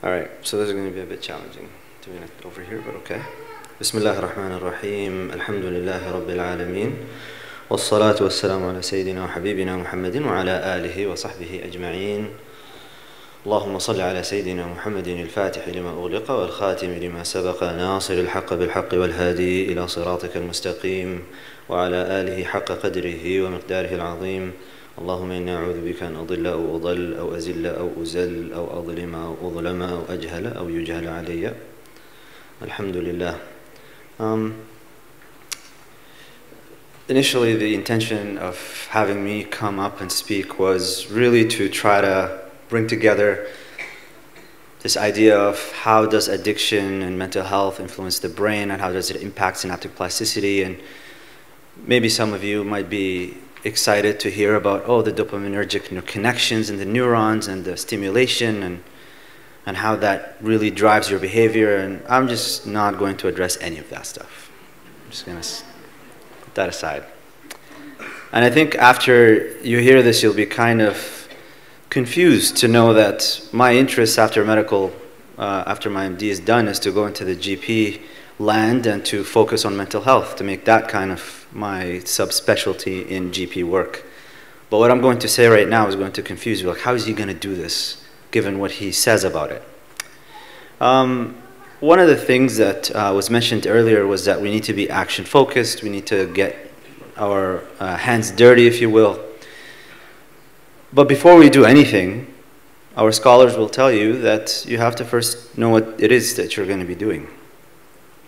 Alright, so this is going to be a bit challenging doing it over here, but okay. Bismillah ar-Rahman ar-Rahim, alhamdulillahi rabbil alameen, wassalatu wassalamu ala sayyidina wa habibina Muhammadin wa ala alihi wa sahbihi ajma'een. اللهم صل على سيدنا محمد الفاتح لما أغلق والخاتم لما سبق ناصر الحق بالحق والهادي إلى صراطك المستقيم وعلى آله حق قدره ومقداره العظيم. اللهم إني أعوذ بك أن أضل أو أضل أو أزل أو أزل أو أظلم أو أظلم أو أجهل أو يجهل علي. الحمد لله. Initially, the intention of having me come up and speak was really to try to bring together this idea of how does addiction and mental health influence the brain and how does it impact synaptic plasticity. And maybe some of you might be excited to hear about, the dopaminergic connections in the neurons and the stimulation and how that really drives your behavior. And I'm just not going to address any of that stuff. I'm just going to put that aside. And I think after you hear this, you'll be kind of confused to know that my interest after my MD is done is to go into the GP land and to focus on mental health, to make that kind of my subspecialty in GP work. But what I'm going to say right now is going to confuse you. Like, how is he going to do this, given what he says about it? One of the things that was mentioned earlier was that we need to be action-focused. We need to get our hands dirty, if you will. But before we do anything, our scholars will tell you that you have to first know what it is that you're going to be doing.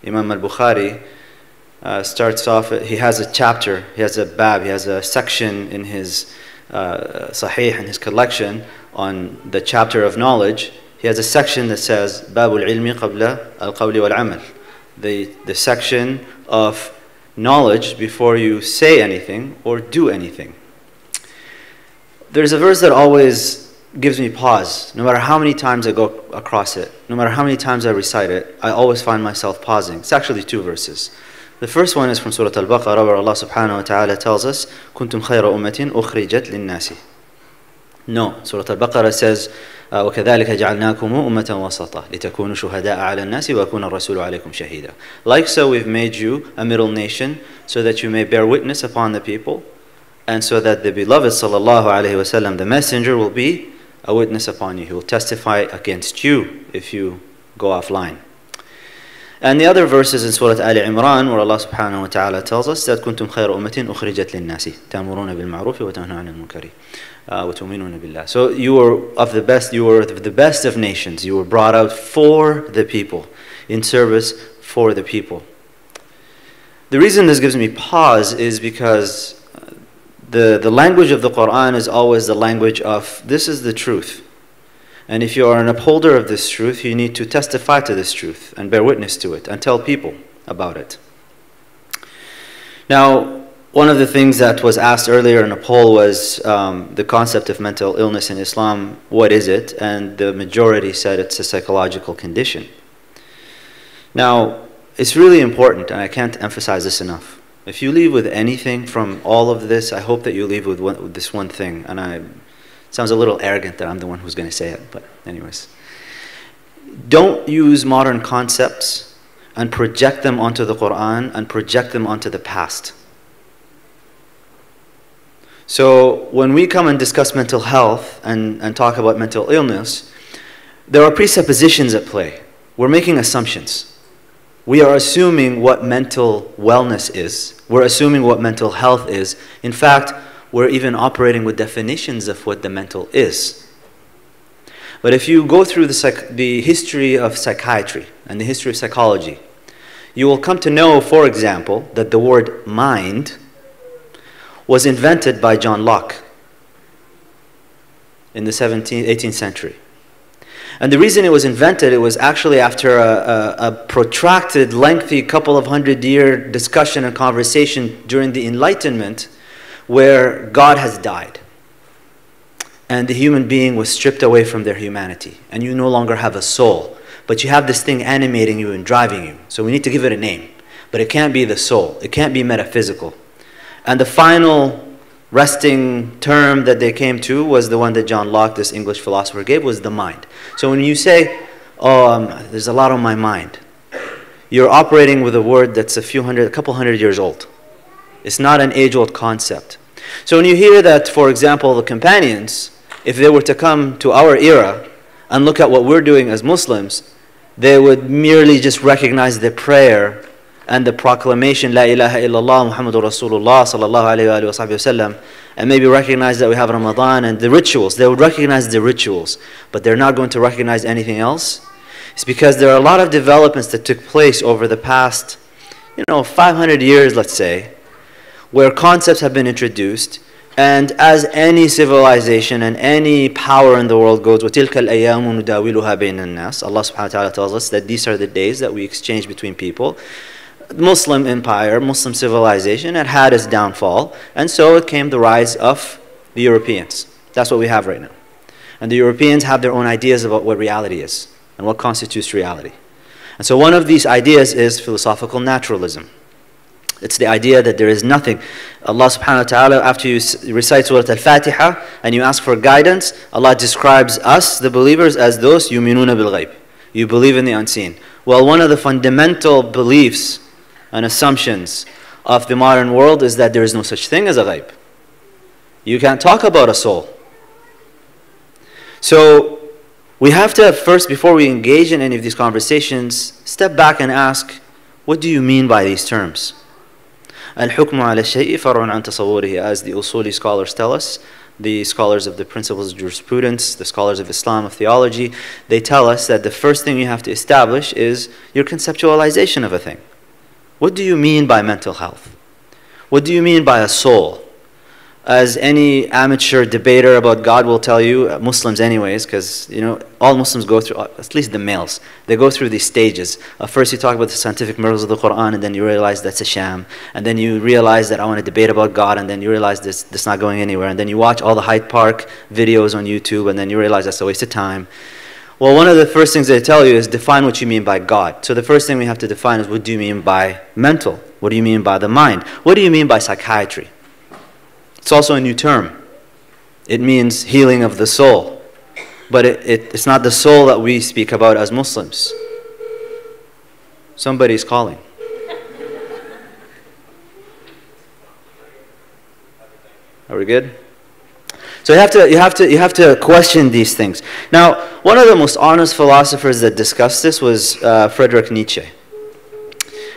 Imam al-Bukhari starts off, he has a chapter, he has a bab, he has a section in his Sahih, in his collection, on the chapter of knowledge. He has a section that says, Babul ilmi qabla al-qawli wal-amal. The section of knowledge before you say anything or do anything. There's a verse that always gives me pause. No matter how many times I go across it, no matter how many times I recite it, I always find myself pausing. It's actually two verses. The first one is from Surah Al-Baqarah, where Allah subhanahu wa ta'ala tells us, كُنْتُمْ خَيْرَ أُمَّةٍ أُخْرِجَتْ لِلنَّاسِ. No, Surah Al-Baqarah says, وَكَذَلِكَ جَعَلْنَاكُمُ أُمَّةً وَسَطًا لِتَكُونُوا شُهَدَاءَ عَلَى النَّاسِ وَيَكُونَ الرَّسُولُ عَلَيْكُمْ شَهِيدًا. Like so, we've made you a middle nation, so that you may bear witness upon the people, and so that the beloved sallallahu alaihi wasallam, the messenger, will be a witness upon you. He will testify against you if you go offline. And the other verses in Surah Ali Imran, where Allah subhanahu wa ta'ala tells us that كنتم خير أمة أخرجت للناس تأمرون بالمعروف وتنهون عن المنكر وتؤمنون بالله. So you were of the best. You were the best of nations. You were brought out for the people, in service for the people. The reason this gives me pause is because the language of the Quran is always the language of, this is the truth. And if you are an upholder of this truth, you need to testify to this truth and bear witness to it and tell people about it. Now, one of the things that was asked earlier in a poll was the concept of mental illness in Islam. What is it? And the majority said it's a psychological condition. Now, it's really important, and I can't emphasize this enough. If you leave with anything from all of this, I hope that you leave with this one thing. And it sounds a little arrogant that I'm the one who's going to say it, but anyways. Don't use modern concepts and project them onto the Quran and project them onto the past. So when we come and discuss mental health and talk about mental illness, there are presuppositions at play. We're making assumptions. We are assuming what mental wellness is. We're assuming what mental health is. In fact, we're even operating with definitions of what the mental is. But if you go through the history of psychiatry and the history of psychology, you will come to know, for example, that the word mind was invented by John Locke in the 18th century. And the reason it was invented, it was actually after a protracted, lengthy, couple of 100-year discussion and conversation during the Enlightenment, where God has died. And the human being was stripped away from their humanity. And you no longer have a soul, but you have this thing animating you and driving you. So we need to give it a name. But it can't be the soul. It can't be metaphysical. And the final resting term that they came to was the one that John Locke, this English philosopher, gave, was the mind. So when you say, oh, there's a lot on my mind. You're operating with a word that's a couple hundred years old. It's not an age-old concept. So when you hear that, for example, the companions, if they were to come to our era and look at what we're doing as Muslims, they would merely just recognize the prayer and the proclamation, La ilaha illallah Muhammadur Rasulullah sallallahu alayhi wa sallam, and maybe recognize that we have Ramadan and the rituals. They would recognize the rituals, but they're not going to recognize anything else. It's because there are a lot of developments that took place over the past, 500 years, let's say, where concepts have been introduced, and as any civilization and any power in the world goes, وَتِلْكَ الْأَيَّامُ نُدَاوِلُهَا بَيْنَ النَّاسِ, Allah subhanahu wa ta'ala tells us that these are the days that we exchange between people. Muslim empire, Muslim civilization, it had its downfall, and so it came the rise of the Europeans. That's what we have right now. And the Europeans have their own ideas about what reality is and what constitutes reality. And so one of these ideas is philosophical naturalism. It's the idea that there is nothing. Allah subhanahu wa ta'ala, after you recite Surah Al-Fatiha and you ask for guidance, Allah describes us, the believers, as those yuminuna bil-ghayb. You believe in the unseen. Well, one of the fundamental beliefs and assumptions of the modern world is that there is no such thing as a ghayb. You can't talk about a soul. So we have to first, before we engage in any of these conversations, step back and ask, what do you mean by these terms? Al-hukmu ala shay'i far'un an tasawwurihi, as the usuli scholars tell us, the scholars of the principles of jurisprudence, the scholars of Islam, of theology, they tell us that the first thing you have to establish is your conceptualization of a thing. What do you mean by mental health? What do you mean by a soul? As any amateur debater about God will tell you, Muslims anyways, because all Muslims go through, at least the males, they go through these stages. First you talk about the scientific miracles of the Quran, and then you realize that's a sham. And then you realize that I want to debate about God, and then you realize this not going anywhere. And then you watch all the Hyde Park videos on YouTube, and then you realize that's a waste of time. Well, one of the first things they tell you is define what you mean by God. So the first thing we have to define is, what do you mean by mental? What do you mean by the mind? What do you mean by psychiatry? It's also a new term. It means healing of the soul. But it's not the soul that we speak about as Muslims. Somebody's calling. Are we good? So you have to question these things. Now, one of the most honest philosophers that discussed this was Friedrich Nietzsche.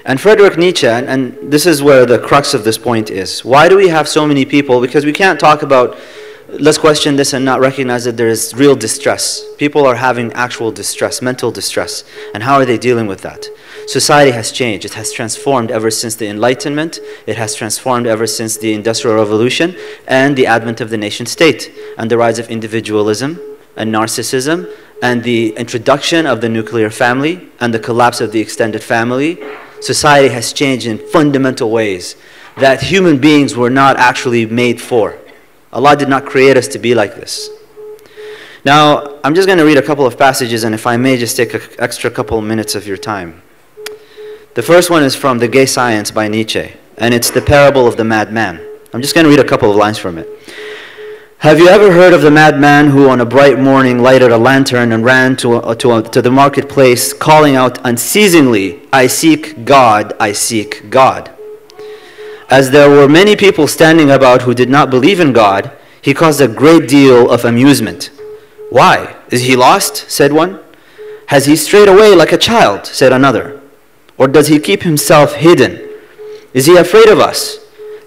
And Friedrich Nietzsche, and this is where the crux of this point is. Why do we have so many people? Because we can't talk about, let's question this and not recognize that there is real distress. People are having actual distress, mental distress. And how are they dealing with that? Society has changed. It has transformed ever since the Enlightenment. It has transformed ever since the Industrial Revolution and the advent of the nation state and the rise of individualism and narcissism and the introduction of the nuclear family and the collapse of the extended family. Society has changed in fundamental ways that human beings were not actually made for. Allah did not create us to be like this. Now, I'm just going to read a couple of passages, and if I may just take an extra couple of minutes of your time. The first one is from The Gay Science by Nietzsche, and it's the parable of the madman. I'm just going to read a couple of lines from it. Have you ever heard of the madman who on a bright morning lighted a lantern and ran to the marketplace calling out unceasingly, I seek God, I seek God. As there were many people standing about who did not believe in God, he caused a great deal of amusement. Why? Is he lost? Said one. Has he strayed away like a child? Said another. Or does he keep himself hidden? Is he afraid of us?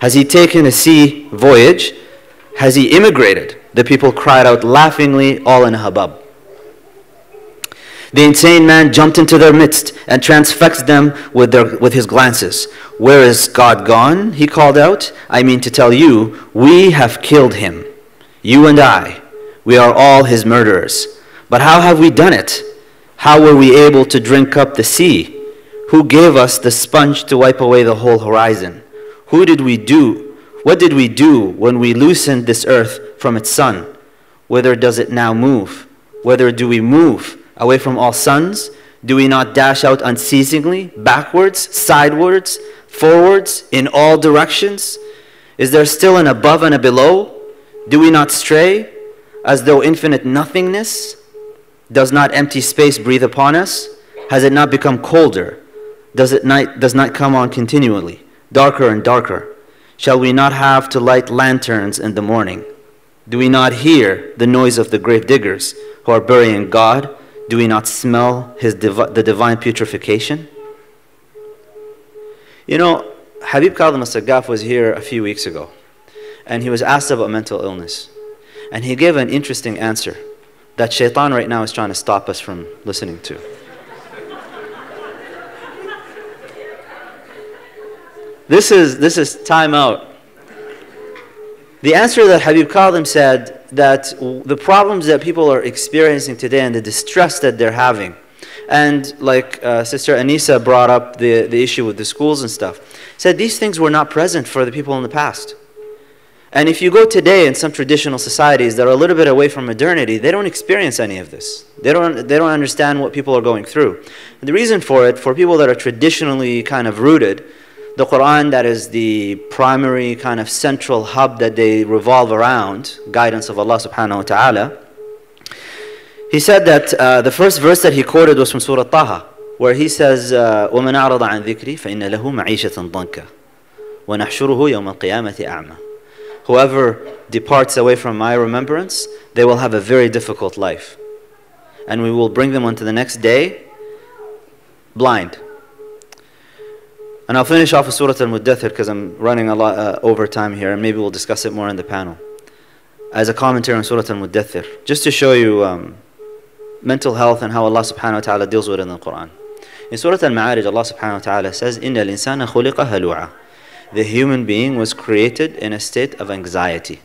Has he taken a sea voyage? Has he immigrated? The people cried out laughingly, all in a hubbub. The insane man jumped into their midst and transfixed them with his glances. Where is God gone? He called out. I mean to tell you, we have killed him. You and I. We are all his murderers. But how have we done it? How were we able to drink up the sea? Who gave us the sponge to wipe away the whole horizon? Who did we do? What did we do when we loosened this earth from its sun? Whither does it now move? Whither do we move? Away from all suns? Do we not dash out unceasingly, backwards, sidewards, forwards, in all directions? Is there still an above and a below? Do we not stray, as though infinite nothingness? Does not empty space breathe upon us? Has it not become colder? Does not come on continually, darker and darker? Shall we not have to light lanterns in the morning? Do we not hear the noise of the grave diggers who are burying God? Do we not smell the divine putrefaction? You know, Habib Kadhim al-Saggaf was here a few weeks ago, and he was asked about mental illness. And he gave an interesting answer that shaitan right now is trying to stop us from listening to. This is time out. The answer that Habib Kadhim said, that the problems that people are experiencing today and the distress that they're having, and like Sister Anisa brought up the issue with the schools and stuff, said these things were not present for the people in the past. And if you go today in some traditional societies that are a little bit away from modernity, they don't experience any of this. They don't understand what people are going through. And the reason for it, for people that are traditionally kind of rooted, the Quran, that is the primary kind of central hub that they revolve around, guidance of Allah subhanahu wa ta'ala. He said that the first verse that he quoted was from Surah Taha, where he says, وَمَنْ أَعْرَضَ عَنْ ذِكْرِي فَإِنَّ لَهُ مَعِيشَةً ضَنْكَ وَنَحْشُرُهُ يَوْمَ الْقِيَامَةِ أَعْمَى. Whoever departs away from my remembrance, they will have a very difficult life. And we will bring them onto the next day blind. And I'll finish off with Surah Al-Muddathir because I'm running a lot over time here, and maybe we'll discuss it more in the panel. As a commentary on Surah Al-Muddathir, just to show you mental health and how Allah subhanahu wa ta'ala deals with it in the Quran. In Surah Al-Ma'arij, Allah subhanahu wa ta'ala says, إِنَّ الْإِنسَانَ خُلِقَ هَلُوعًا. The human being was created in a state of anxiety.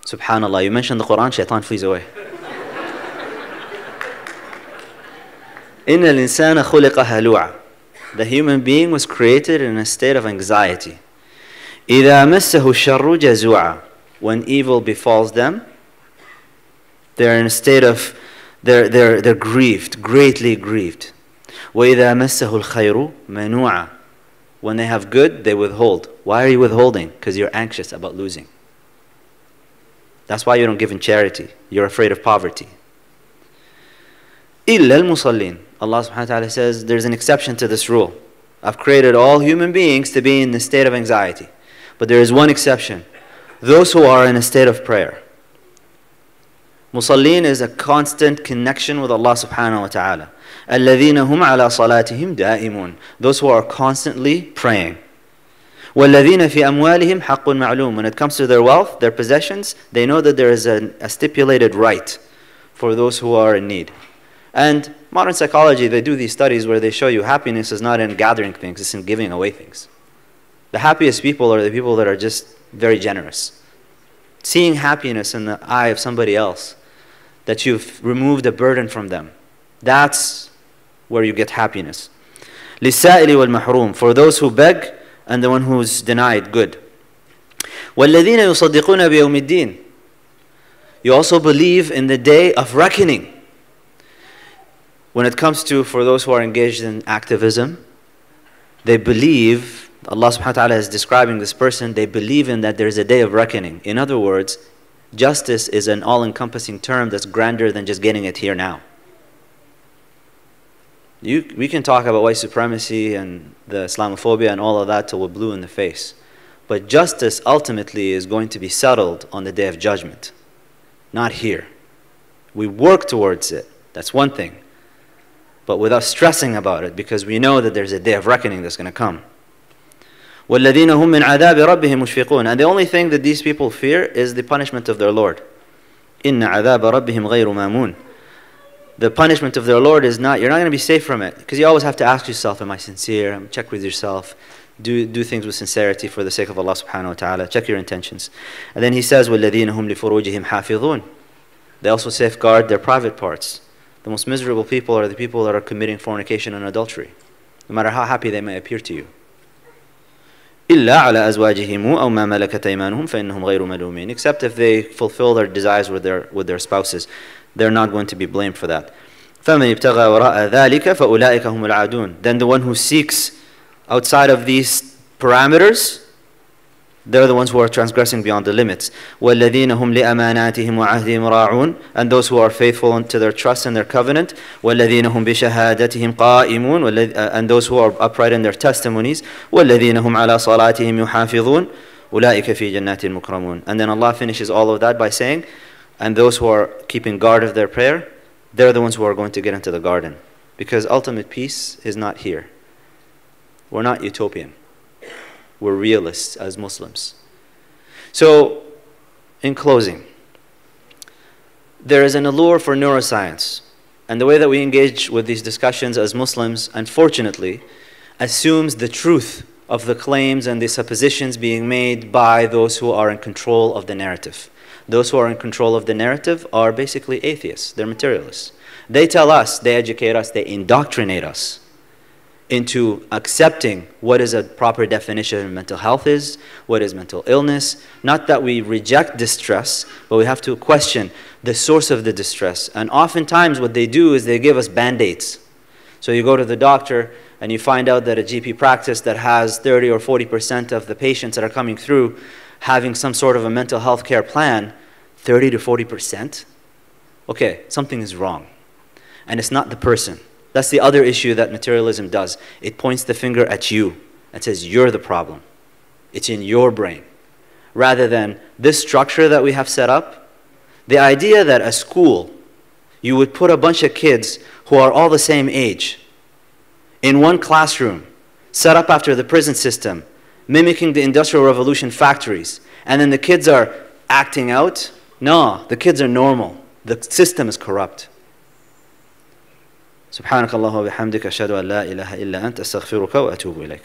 Subhanallah, you mentioned the Quran, shaitan flees away. إِنَّ الْإِنسَانَ خُلِقَ هَلُوعًا. The human being was created in a state of anxiety. إِذَا مَسَّهُ الشَّرُّ جَزُوعًا. When evil befalls them, they're in a state of, they're grieved, greatly grieved. وَإِذَا مَسَّهُ الْخَيْرُ مَنُوعًا. When they have good, they withhold. Why are you withholding? Because you're anxious about losing. That's why you don't give in charity. You're afraid of poverty. إِلَّا الْمُصَلِّينَ. Allah subhanahu wa ta'ala says there's an exception to this rule. I've created all human beings to be in the state of anxiety. But there is one exception. Those who are in a state of prayer. Musallin is a constant connection with Allah subhanahu wa ta'ala. الَّذِينَ هُمْ عَلَى صَلَاتِهِمْ دَائِمُونَ. Those who are constantly praying. وَالَّذِينَ فِي أَمْوَالِهِمْ حَقٌّ مَعْلُومٌ. When it comes to their wealth, their possessions, they know that there is a stipulated right for those who are in need. And modern psychology, they do these studies where they show you happiness is not in gathering things, it's in giving away things. The happiest people are the people that are just very generous. Seeing happiness in the eye of somebody else, that you've removed a burden from them. That's where you get happiness. لِلسَّائِلِ وَالْمَحْرُومِ. For those who beg and the one who's denied good. وَالَّذِينَ يُصَدِّقُونَ بِيَوْمِ الدِّينِ. You also believe in the day of reckoning. When it comes to, for those who are engaged in activism, they believe, Allah subhanahu wa ta'ala is describing this person, they believe in that there is a day of reckoning. In other words, justice is an all-encompassing term that's grander than just getting it here now. We can talk about white supremacy and the Islamophobia and all of that till we're blue in the face. But justice ultimately is going to be settled on the day of judgment, not here. We work towards it, that's one thing. But without stressing about it, because we know that there's a day of reckoning that's going to come. وَالَّذِينَ هُمْ مِنْ عَذَابِ رَبِّهِمْ مُشْفِقُونَ. And the only thing that these people fear is the punishment of their Lord. إِنَّ عَذَابَ رَبِّهِمْ غَيْرُ مَامُونَ. The punishment of their Lord is not, you're not going to be safe from it. Because you always have to ask yourself, am I sincere? Check with yourself. Do things with sincerity for the sake of Allah subhanahu wa ta'ala. Check your intentions. And then he says, وَالَّذِينَ هُمْ لِفُرُوجِهِمْ حَافِظُونَ. They also safeguard their private parts. The most miserable people are the people that are committing fornication and adultery, no matter how happy they may appear to you. إِلَّا عَلَى أَزْوَاجِهِمْ أَوْ مَا مَلَكَتْ أَيْمَانُهُمْ فَإِنَّهُمْ غَيْرُ مَلُومِينَ. Except if they fulfill their desires with their spouses, they're not going to be blamed for that. فَمَنِ ابْتَغَى وَرَاءَ ذَلِكَ فَأُولَٰئِكَ هُمُ الْعَادُونَ. Then the one who seeks outside of these parameters, They're the ones who are transgressing beyond the limits. وَالَّذِينَ هُمْ لِأَمَانَاتِهِمْ وَعَهْدِهِمْ رَاعُونَ. And those who are faithful to their trust and their covenant. وَالَّذِينَ هُمْ بِشَهَادَتِهِمْ قَائِمُونَ. And those who are upright in their testimonies. وَالَّذِينَ هُمْ عَلَى صَلَاتِهِمْ يُحَافِظُونَ أُولَٰئِكَ فِي جَنَّاتٍ مُكْرَمُونَ. And then Allah finishes all of that by saying, and those who are keeping guard of their prayer, they're the ones who are going to get into the garden. Because ultimate peace is not here. We're not utopian. We're realists as Muslims. So, in closing, there is an allure for neuroscience. And the way that we engage with these discussions as Muslims, unfortunately, assumes the truth of the claims and the suppositions being made by those who are in control of the narrative. Those who are in control of the narrative are basically atheists. They're materialists. They tell us, they educate us, they indoctrinate us into accepting what is a proper definition of mental health is, what is mental illness. Not that we reject distress, but we have to question the source of the distress. And oftentimes what they do is they give us band-aids. So you go to the doctor and you find out that a GP practice that has 30 or 40% of the patients that are coming through having some sort of a mental health care plan, 30 to 40%? Okay, something is wrong. And it's not the person. That's the other issue that materialism does. It points the finger at you and says, you're the problem. It's in your brain. Rather than this structure that we have set up, the idea that a school, you would put a bunch of kids who are all the same age in one classroom, set up after the prison system, mimicking the Industrial Revolution factories, and then the kids are acting out. No, the kids are normal. The system is corrupt. سبحانك اللهم وبحمدك أشهد أن لا إله إلا أنت أستغفرك وأتوب إليك.